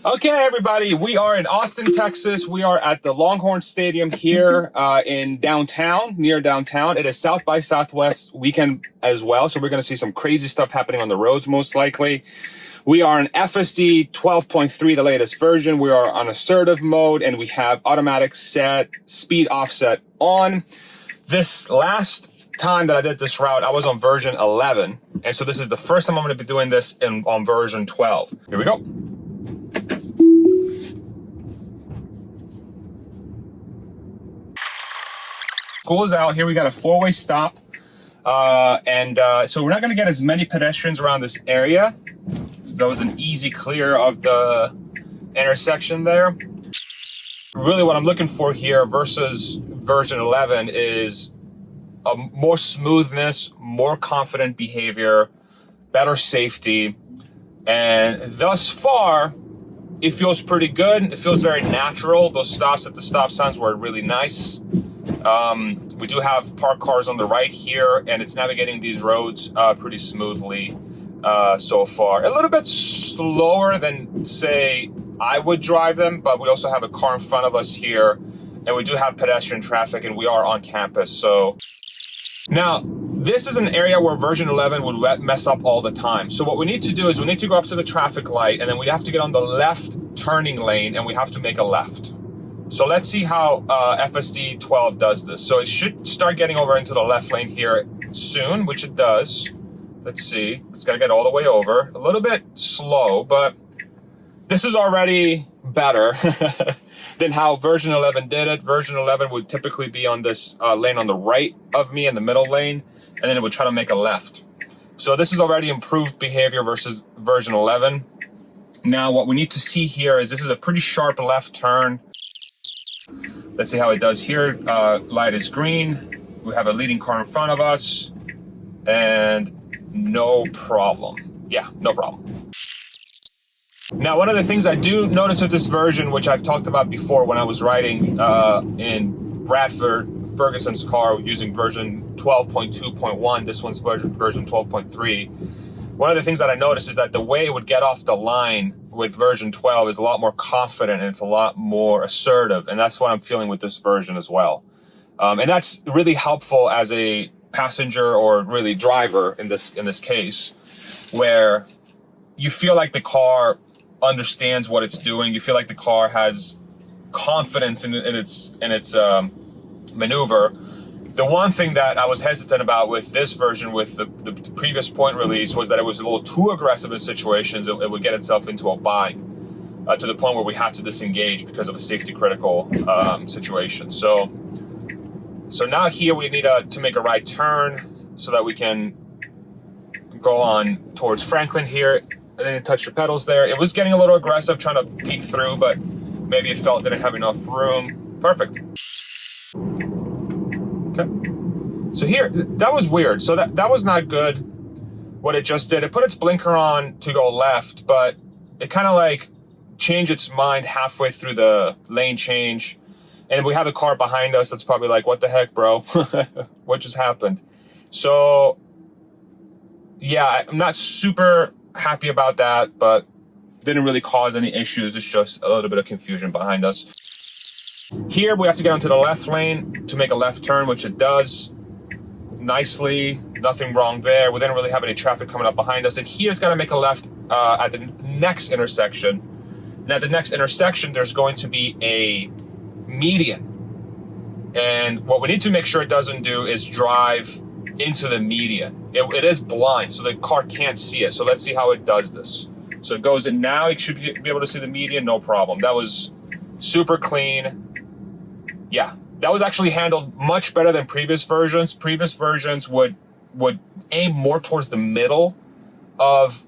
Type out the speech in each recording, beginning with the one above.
Okay, everybody, we are in Austin, Texas. We are at the Longhorn Stadium here in downtown, near downtown. It is South by Southwest weekend as well, so we're going to see some crazy stuff happening on the roads, most likely. We are in FSD 12.3, the latest version. We are on assertive mode, and we have automatic set, speed offset on. This last time that I did this route, I was on version 11, and so this is the first time I'm going to be doing this on version 12. Here we go. School is out. Here we got a four-way stop. So we're not going to get as many pedestrians around this area. That was an easy clear of the intersection there. Really what I'm looking for here versus version 11 is a more smoothness, more confident behavior, better safety. And thus far, it feels pretty good. It feels very natural. Those stops at the stop signs were really nice. We do have parked cars on the right here, and it's navigating these roads pretty smoothly so far. A little bit slower than, say, I would drive them, but we also have a car in front of us here, and we do have pedestrian traffic, and we are on campus. So now, this is an area where version 11 would mess up all the time. So what we need to do is we need to go up to the traffic light, and then we have to get on the left turning lane, and we have to make a left. So let's see how FSD 12 does this. So it should start getting over into the left lane here soon, which it does. Let's see. It's got to get all the way over. A little bit slow, but this is already better than how version 11 did it. Version 11 would typically be on this lane on the right of me in the middle lane, and then it would try to make a left. So this is already improved behavior versus version 11. Now what we need to see here is this is a pretty sharp left turn. Let's see how it does here. Light is green. We have a leading car in front of us, and no problem. Yeah, no problem. Now, one of the things I do notice with this version, which I've talked about before when I was riding in Bradford Ferguson's car using version 12.2.1, this one's version 12.3. One of the things that I noticed is that the way it would get off the line with version 12 is a lot more confident, and it's a lot more assertive. And that's what I'm feeling with this version as well. And that's really helpful as a passenger or really driver in this case, where you feel like the car understands what it's doing. You feel like the car has confidence in its maneuver. The one thing that I was hesitant about with this version, with the previous point release, was that it was a little too aggressive in situations. It would get itself into a bind to the point where we had to disengage because of a safety critical situation. So now here we need to make a right turn so that we can go on towards Franklin here. I didn't touch the pedals there. It was getting a little aggressive trying to peek through, but maybe it felt it didn't have enough room. Perfect. Okay. So here, that was weird. So that was not good, what it just did. It put its blinker on to go left, but it kind of like changed its mind halfway through the lane change. And we have a car behind us that's probably like, what the heck, bro? What just happened? So yeah, I'm not super happy about that, but didn't really cause any issues. It's just a little bit of confusion behind us. Here we have to get onto the left lane to make a left turn, which it does nicely. Nothing wrong there. We didn't really have any traffic coming up behind us. And here it's got to make a left at the next intersection. And at the next intersection, there's going to be a median. And what we need to make sure it doesn't do is drive into the median. It is blind, so the car can't see it. So let's see how it does this. So it goes in now. It should be able to see the median, no problem. That was super clean. Yeah, that was actually handled much better than previous versions. Previous versions would aim more towards the middle of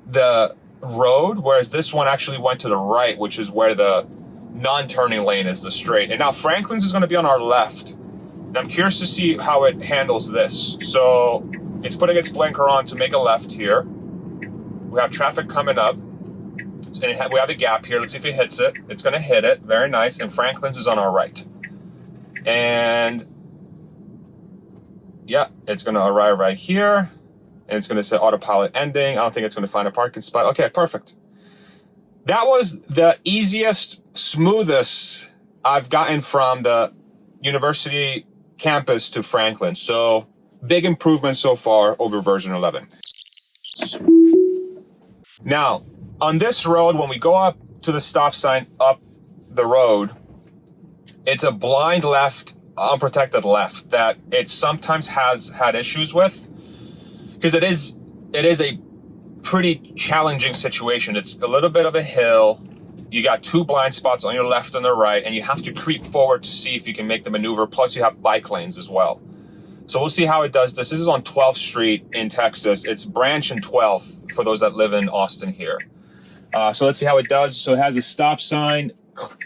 the road, whereas this one actually went to the right, which is where the non-turning lane is, the straight. And now Franklin's is going to be on our left. And I'm curious to see how it handles this. So it's putting its blinker on to make a left here. We have traffic coming up. And we have a gap here. Let's see if it hits it. It's going to hit it. Very nice. And Franklin's is on our right. And yeah, it's going to arrive right here. And it's going to say autopilot ending. I don't think it's going to find a parking spot. Okay, perfect. That was the easiest, smoothest I've gotten from the university campus to Franklin. So big improvement so far over version 11. Now, on this road, when we go up to the stop sign up the road, it's a blind left, unprotected left that it sometimes has had issues with, because it is a pretty challenging situation. It's a little bit of a hill. You got two blind spots on your left and the right, and you have to creep forward to see if you can make the maneuver. Plus, you have bike lanes as well. So we'll see how it does this. This is on 12th Street in Texas. It's Branch and 12th for those that live in Austin here. So let's see how it does. So it has a stop sign,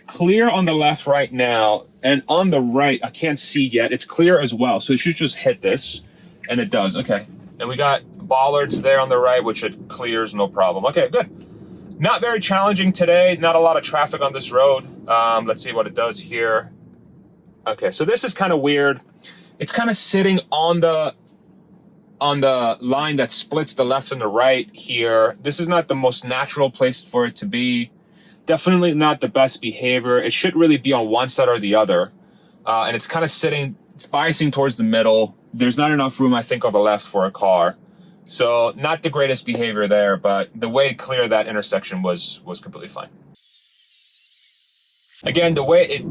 clear on the left right now, and on the right, I can't see yet. It's clear as well. So it should just hit this, and it does. Okay. And we got bollards there on the right, which it clears, no problem. Okay, good. Not very challenging today. Not a lot of traffic on this road. Let's see what it does here. Okay, so this is kind of weird. It's kind of sitting on the line that splits the left and the right here. This is not the most natural place for it to be. Definitely not the best behavior. It should really be on one side or the other. And it's kind of sitting, it's biasing towards the middle. There's not enough room, I think, on the left for a car. So not the greatest behavior there, but the way it cleared that intersection was completely fine. Again, the way it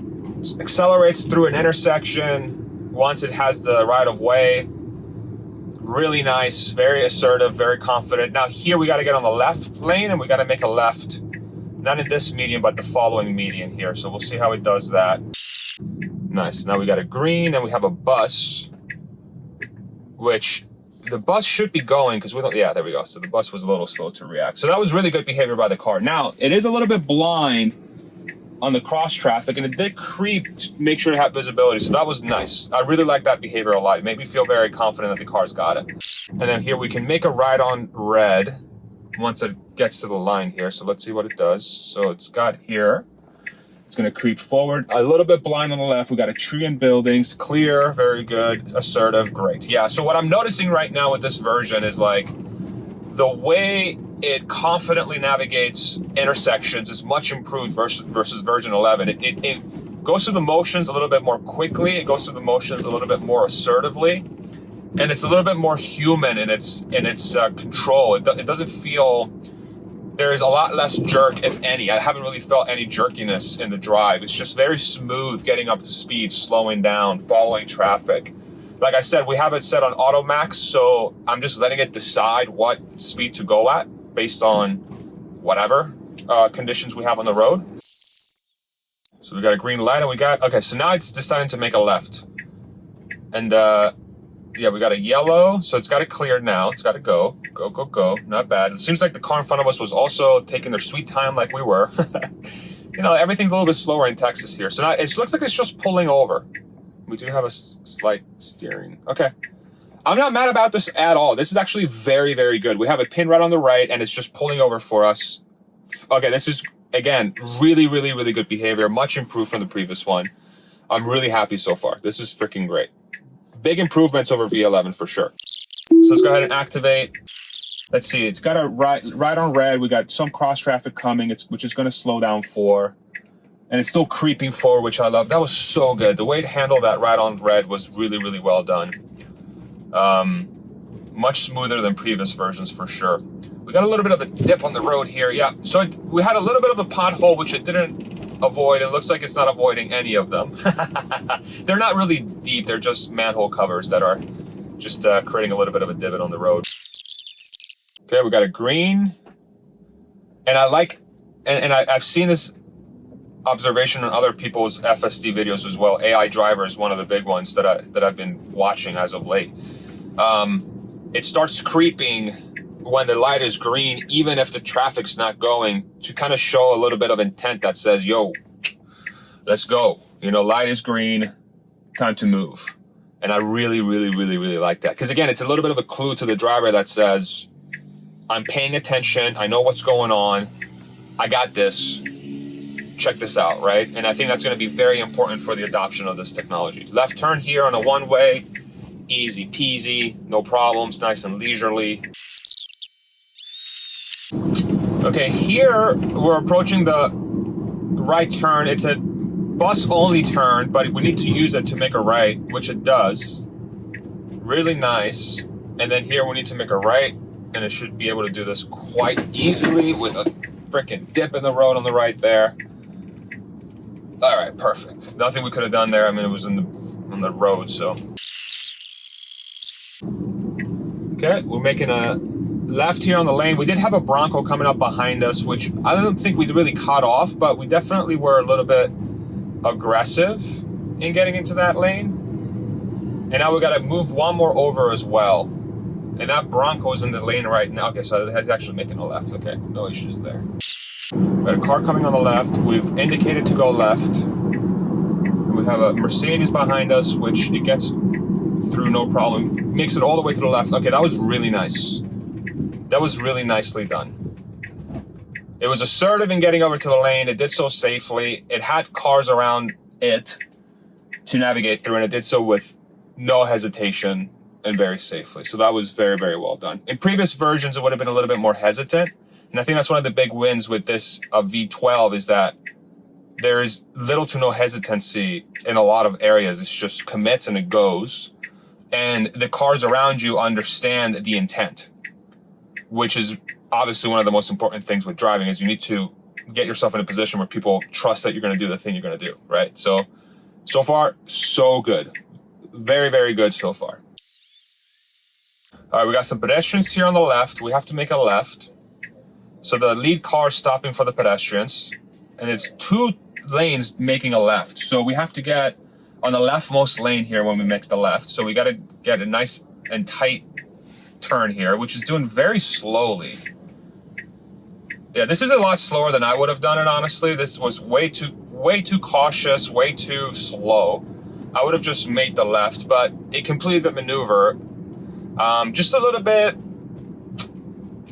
accelerates through an intersection once it has the right of way, really nice, very assertive, very confident. Now here we got to get on the left lane and we got to make a left, not in this median, but the following median here. So we'll see how it does that. Nice. Now we got a green and we have a bus, which the bus should be going because we don't, yeah, there we go. So the bus was a little slow to react. So that was really good behavior by the car. Now it is a little bit blind on the cross traffic and it did creep to make sure to have visibility. So that was nice. I really like that behavior a lot. It made me feel very confident that the car's got it. And then here we can make a right on red once it gets to the line here. So let's see what it does. So it's got here. It's going to creep forward. A little bit blind on the left. We got a tree and buildings. Clear. Very good. Assertive. Great. Yeah. So what I'm noticing right now with this version is like the way it confidently navigates intersections is much improved versus version 11. It goes through the motions a little bit more quickly. It goes through the motions a little bit more assertively. And it's a little bit more human in its control. It doesn't feel... There is a lot less jerk, if any. I haven't really felt any jerkiness in the drive. It's just very smooth getting up to speed, slowing down, following traffic. Like I said, we have it set on auto max, so I'm just letting it decide what speed to go at based on whatever conditions we have on the road. So we got a green light and we got, okay, so now it's deciding to make a left. And yeah, we got a yellow, so it's got it cleared now. It's got to go. Go, go, go. Not bad. It seems like the car in front of us was also taking their sweet time like we were. You know, everything's a little bit slower in Texas here. So now it looks like it's just pulling over. We do have a slight steering. Okay. I'm not mad about this at all. This is actually very, very good. We have a pin right on the right, and it's just pulling over for us. Okay, this is, again, really, really, really good behavior. Much improved from the previous one. I'm really happy so far. This is freaking great. Big improvements over V11 for sure. So let's go ahead and activate. Let's see, it's got a right on red. We got some cross traffic coming, which is going to slow down for. And it's still creeping forward, which I love. That was so good. The way it handled that right on red was really, really well done. Much smoother than previous versions for sure. We got a little bit of a dip on the road here. Yeah, so we had a little bit of a pothole, which it didn't avoid. It looks like it's not avoiding any of them. They're not really deep. They're just manhole covers that are just creating a little bit of a divot on the road. Okay, we got a green. And I like, and I've seen this observation on other people's FSD videos as well. AI driver is one of the big ones that I've been watching as of late. It starts creeping when the light is green, even if the traffic's not going, to kind of show a little bit of intent that says, yo, let's go. You know, light is green, time to move. And I really, really, really, really like that. Because again, it's a little bit of a clue to the driver that says, I'm paying attention. I know what's going on. I got this. Check this out, right? And I think that's going to be very important for the adoption of this technology. Left turn here on a one-way, easy peasy, no problems, nice and leisurely. Okay, here we're approaching the right turn. It's a bus only turn, but we need to use it to make a right, which it does. Really nice. And then here we need to make a right, and it should be able to do this quite easily with a freaking dip in the road on the right there. All right, perfect. Nothing we could have done there. I mean, it was on the road, so. Okay, we're making a left here on the lane. We did have a Bronco coming up behind us, which I don't think we really caught off, but we definitely were a little bit aggressive in getting into that lane. And now we got to move one more over as well. And that Bronco's in the lane right now. Okay, so it's actually making a left. Okay, no issues there. We got a car coming on the left. We've indicated to go left. We have a Mercedes behind us, which it gets through no problem. Makes it all the way to the left. Okay, that was really nice. That was really nicely done. It was assertive in getting over to the lane. It did so safely. It had cars around it to navigate through, and it did so with no hesitation and very safely. So that was very, very well done. In previous versions, it would have been a little bit more hesitant. And I think that's one of the big wins with this V12 is that there is little to no hesitancy in a lot of areas. It's just commits and it goes. And the cars around you understand the intent, which is obviously one of the most important things with driving is you need to get yourself in a position where people trust that you're going to do the thing you're going to do, right? So far, so good. Very, very good so far. All right, we got some pedestrians here on the left. We have to make a left. So the lead car is stopping for the pedestrians, and it's 2 lanes making a left. So we have to get on the leftmost lane here when we make the left. So we got to get a nice and tight turn here, which is doing very slowly. Yeah, this is a lot slower than I would have done it, honestly. This was way too cautious, way too slow. I would have just made the left, but it completed the maneuver. Just a little bit,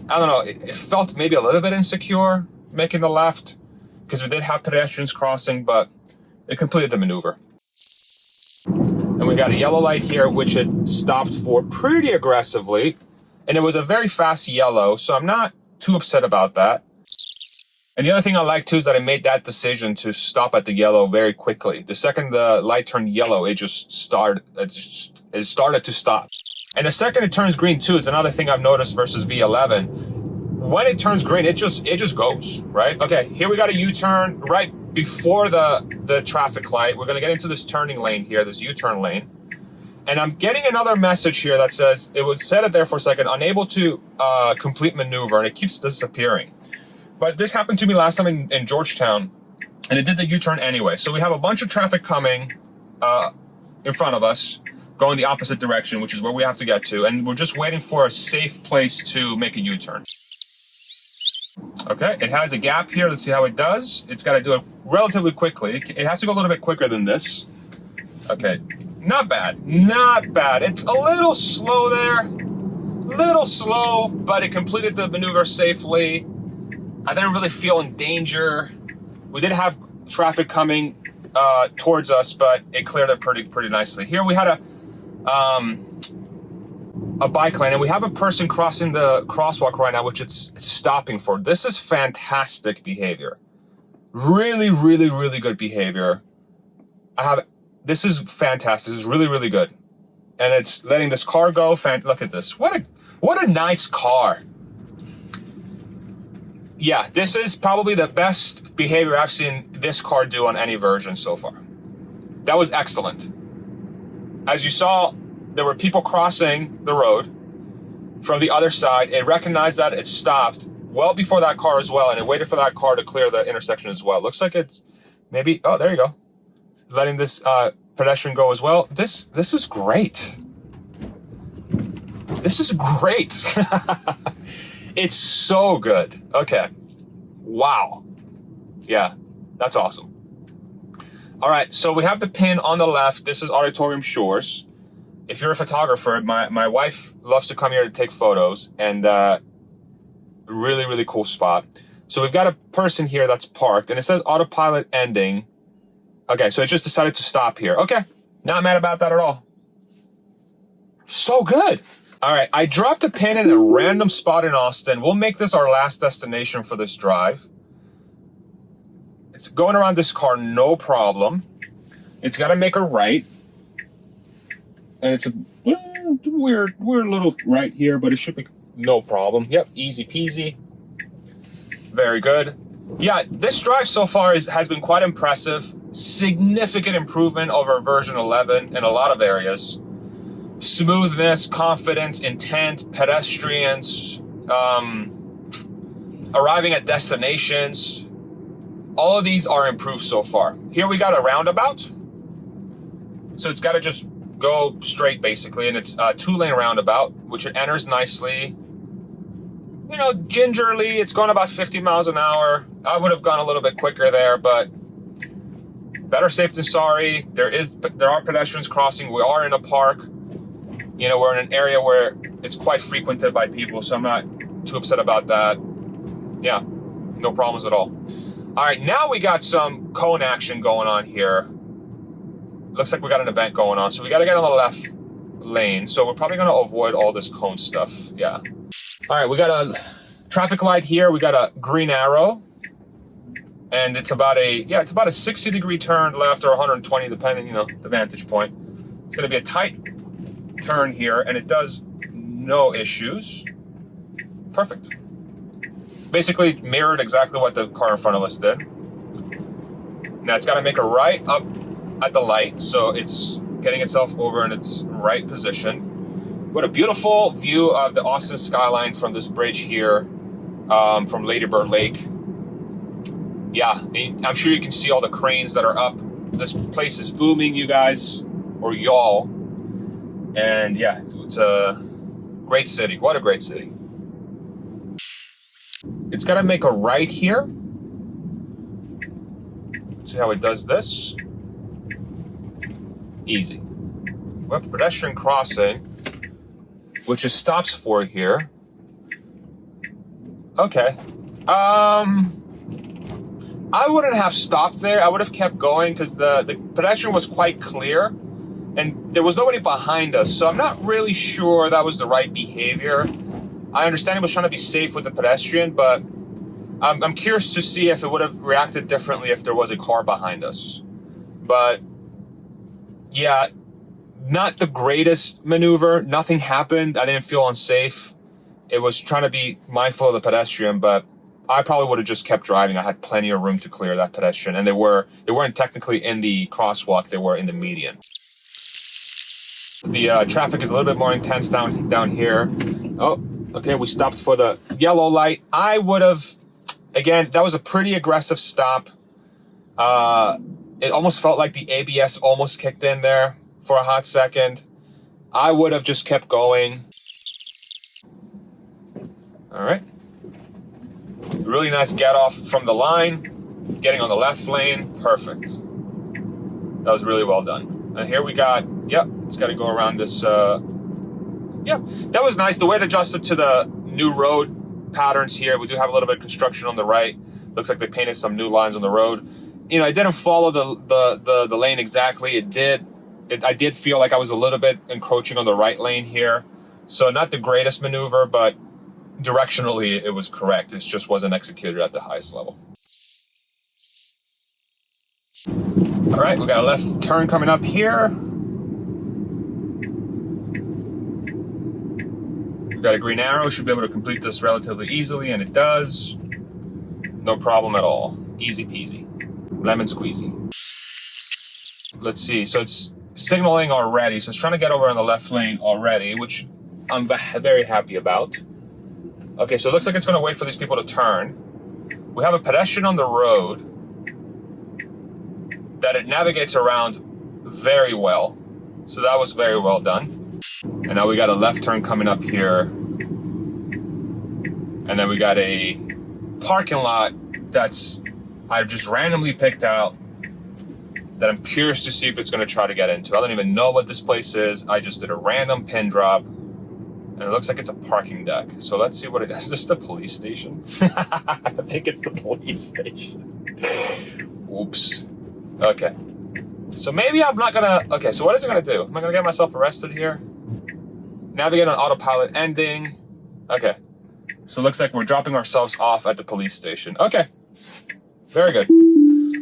I don't know, it felt maybe a little bit insecure making the left because we did have pedestrians crossing, but it completed the maneuver. And we got a yellow light here, which it stopped for pretty aggressively. And it was a very fast yellow, so I'm not too upset about that. And the other thing I like too is that I made that decision to stop at the yellow very quickly. The second the light turned yellow, it started to stop. And the second it turns green too is another thing I've noticed versus V11. When it turns green, it just goes, right? Okay, here we got a U-turn right before the traffic light. We're gonna get into this turning lane here, this U-turn lane. And I'm getting another message here that says, it was set it there for a second, unable to complete maneuver, and it keeps disappearing. But this happened to me last time in Georgetown, and it did the U-turn anyway. So we have a bunch of traffic coming in front of us, going the opposite direction, which is where we have to get to. And we're just waiting for a safe place to make a U-turn. Okay, it has a gap here. Let's see how it does. It's got to do it relatively quickly. It has to go a little bit quicker than this. Okay, not bad, not bad. It's a little slow there, little slow, but it completed the maneuver safely. I didn't really feel in danger. We did have traffic coming towards us, but it cleared it pretty nicely. Here we had a bike lane, and we have a person crossing the crosswalk right now, which it's stopping for. This is fantastic behavior. Really, really, really good behavior. This is fantastic. This is really, really good. And it's letting this car go. Look at this. What a nice car. Yeah, this is probably the best behavior I've seen this car do on any version so far. That was excellent. As you saw, there were people crossing the road from the other side. It recognized that, it stopped well before that car as well, and it waited for that car to clear the intersection as well. Looks like it's maybe, oh, there you go. Letting this pedestrian go as well. This is great. This is great. It's so good. Okay. Wow. Yeah, that's awesome. All right, so we have the pin on the left. This is Auditorium Shores. If you're a photographer, my wife loves to come here to take photos, and really, really cool spot. So we've got a person here that's parked, and it says autopilot ending. Okay, so it just decided to stop here. Okay, not mad about that at all. So good. All right, I dropped a pin in a random spot in Austin. We'll make this our last destination for this drive. It's going around this car, no problem. It's got to make a right. And it's a weird little right here, but it should be no problem. Yep, easy peasy. Very good. Yeah, this drive so far has been quite impressive. Significant improvement over version 11 in a lot of areas. Smoothness, confidence, intent, pedestrians, arriving at destinations. All of these are improved so far. Here we got a roundabout. So it's got to just go straight basically, and it's a 2-lane roundabout, which it enters nicely. You know, gingerly, it's going about 50 miles an hour. I would have gone a little bit quicker there, but better safe than sorry. There are pedestrians crossing. We are in a park. You know, we're in an area where it's quite frequented by people, so I'm not too upset about that. Yeah, no problems at all. All right, now we got some cone action going on here. Looks like we got an event going on, so we got to get on the left lane. So we're probably going to avoid all this cone stuff. Yeah. All right, we got a traffic light here. We got a green arrow, and it's about a 60-degree turn left or 120, depending, you know, the vantage point. It's going to be a tight turn here, and it does no issues. Perfect. Basically mirrored exactly what the car in front of us did. Now it's got to make a right up at the light, so it's getting itself over in its right position. What a beautiful view of the Austin skyline from this bridge here, from Lady Bird Lake. Yeah, I'm sure you can see all the cranes that are up. This place is booming, you guys, or y'all. And yeah, it's a great city. What a great city. It's got to make a right here. Let's see how it does this. Easy. We have a pedestrian crossing, which is stops for here. Okay. I wouldn't have stopped there. I would have kept going because the pedestrian was quite clear and there was nobody behind us. So I'm not really sure that was the right behavior. I understand he was trying to be safe with the pedestrian, but I'm curious to see if it would have reacted differently if there was a car behind us. But yeah, not the greatest maneuver. Nothing happened. I didn't feel unsafe. It was trying to be mindful of the pedestrian, but I probably would have just kept driving. I had plenty of room to clear that pedestrian, and they weren't technically in the crosswalk. They were in the median. The traffic is a little bit more intense down here. Oh, okay. We stopped for the yellow light. I would have, again, that was a pretty aggressive stop. It almost felt like the ABS almost kicked in there for a hot second. I would have just kept going. All right. Really nice get off from the line. Getting on the left lane. Perfect. That was really well done. And here we got, yep, it's got to go around this. Yep, that was nice. The way it adjusted to the new road patterns here. We do have a little bit of construction on the right. Looks like they painted some new lines on the road. You know, I didn't follow the lane exactly. I did feel like I was a little bit encroaching on the right lane here. So not the greatest maneuver, but directionally it was correct. It just wasn't executed at the highest level. All right, we got a left turn coming up here. We got a green arrow. Should be able to complete this relatively easily, and it does. No problem at all. Easy peasy. Lemon squeezy. Let's see. So it's signaling already. So it's trying to get over in the left lane already, which I'm very happy about. Okay, so it looks like it's going to wait for these people to turn. We have a pedestrian on the road that it navigates around very well. So that was very well done. And now we got a left turn coming up here. And then we got a parking lot that's I just randomly picked out that I'm curious to see if it's going to try to get into. I don't even know what this place is. I just did a random pin drop. And it looks like it's a parking deck. So let's see what it is. Is this the police station? I think it's the police station. Oops. Okay. So maybe I'm not gonna... Okay, so what is it gonna do? Am I gonna get myself arrested here? Navigate on autopilot ending. Okay. So it looks like we're dropping ourselves off at the police station. Okay. Very good.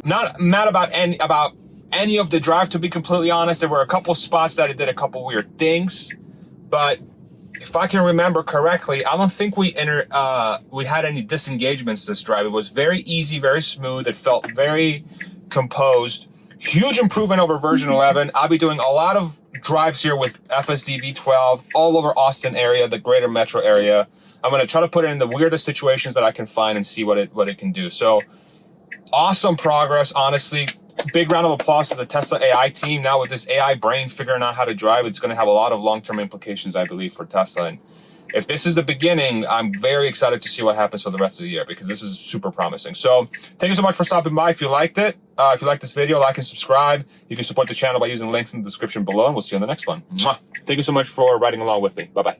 Not mad about any of the drive, to be completely honest. There were a couple spots that it did a couple weird things, but if I can remember correctly, I don't think we had any disengagements this drive. It was very easy, very smooth. It felt very composed. Huge improvement over version 11. I'll be doing a lot of drives here with FSD v12 all over Austin area, the greater metro area. I'm going to try to put it in the weirdest situations that I can find and see what it can do. So awesome progress, honestly. Big round of applause to the Tesla AI team. Now with this AI brain figuring out how to drive, it's going to have a lot of long-term implications, I believe, for Tesla. And if this is the beginning, I'm very excited to see what happens for the rest of the year, because this is super promising. So thank you so much for stopping by. If you liked it, if you liked this video, like and subscribe. You can support the channel by using links in the description below, and we'll see you on the next one. Mwah. Thank you so much for riding along with me. Bye-bye.